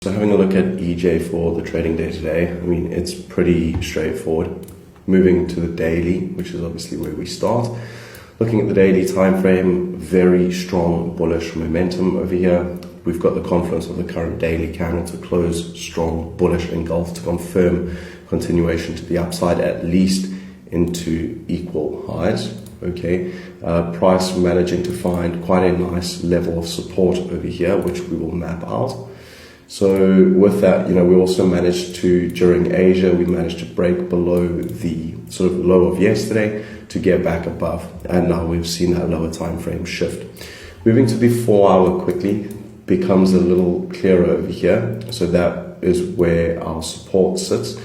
So having a look at EJ for the trading day today, I mean, it's pretty straightforward. Moving to the daily, which is obviously where we start. Looking at the daily time frame, very strong bullish momentum over here. We've got the confluence of the current daily candle to close strong bullish engulf to confirm continuation to the upside, at least into equal highs. Okay, price managing to find quite a nice level of support over here, which we will map out. So with that, we also managed to, during Asia, we managed to break below the sort of low of yesterday to get back above, and now we've seen that lower time frame shift. Moving to the 4 hour quickly becomes a little clearer over here. So that is where our support sits.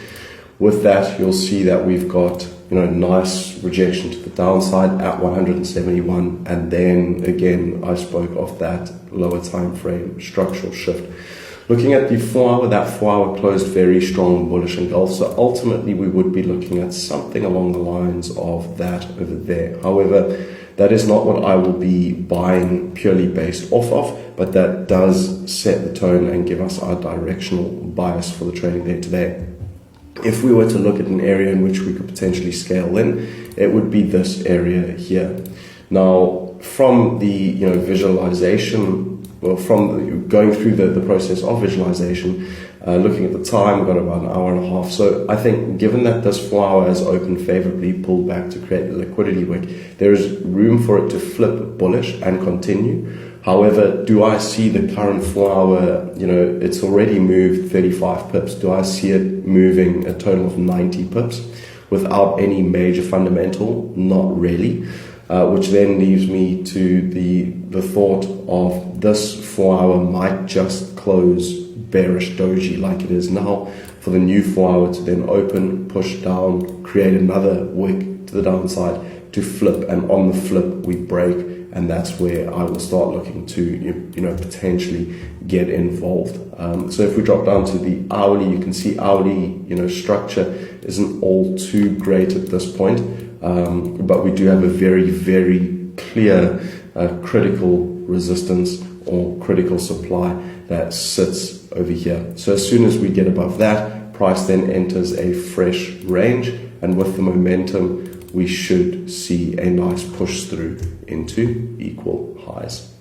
With that, you'll see that we've got nice rejection to the downside at 171, and then again I spoke of that lower time frame structural shift. Looking at the 4 hour, that 4 hour closed very strong bullish engulf, so ultimately we would be looking at something along the lines of that over there. However, that is not what I will be buying purely based off of, but that does set the tone and give us our directional bias for the trading day today. If we were to look at an area in which we could potentially scale in, it would be this area here. Now, from the visualization, well, from going through the process of visualization, looking at the time, we've got about an hour and a half. So I think given that this 4 hour has opened favorably, pulled back to create the liquidity wick, there is room for it to flip bullish and continue. However, do I see the current 4 hour, it's already moved 35 pips. Do I see it moving a total of 90 pips without any major fundamental? Not really. Which then leaves me to the thought of this 4 hour might just close bearish doji like it is now, for the new 4 hour to then open, push down, create another wick to the downside to flip, and on the flip we break, and that's where I will start looking to potentially get involved. So if we drop down to the hourly, you can see hourly structure isn't all too great at this point, but we do have a very, very clear critical resistance or critical supply that sits over here. So as soon as we get above that, price then enters a fresh range, and with the momentum we should see a nice push through into equal highs.